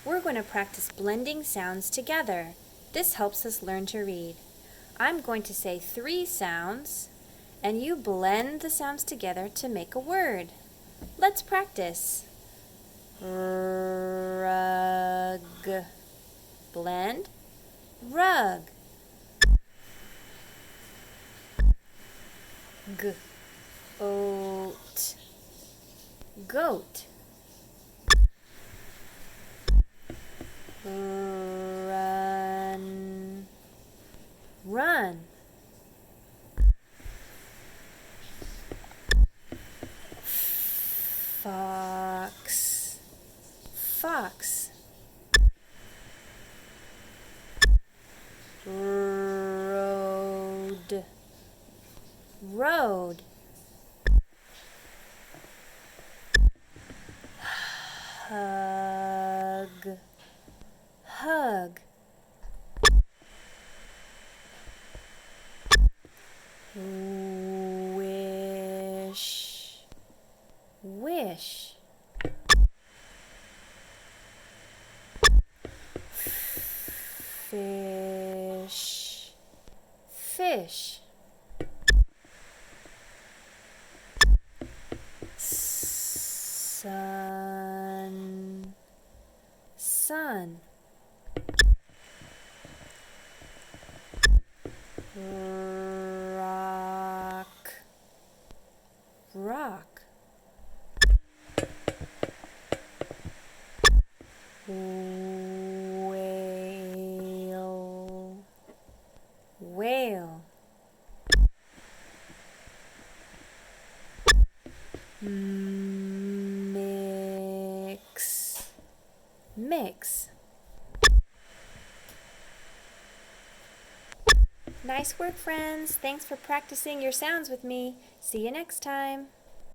We're going to practice blending sounds together. This helps us learn to read. I'm going to say 3 sounds, and you blend the sounds together to make a word. Let's practice. Rug. Blend. Rug. Oat. Goat. Run. Run. Fox. Fox. Road. Road. Hug. Hug. Wish. Wish. Fish. Fish. Sun. Sun. Rock. Rock. Whale. Whale. Mix. Mix. Nice work, friends. Thanks for practicing your sounds with me. See you next time.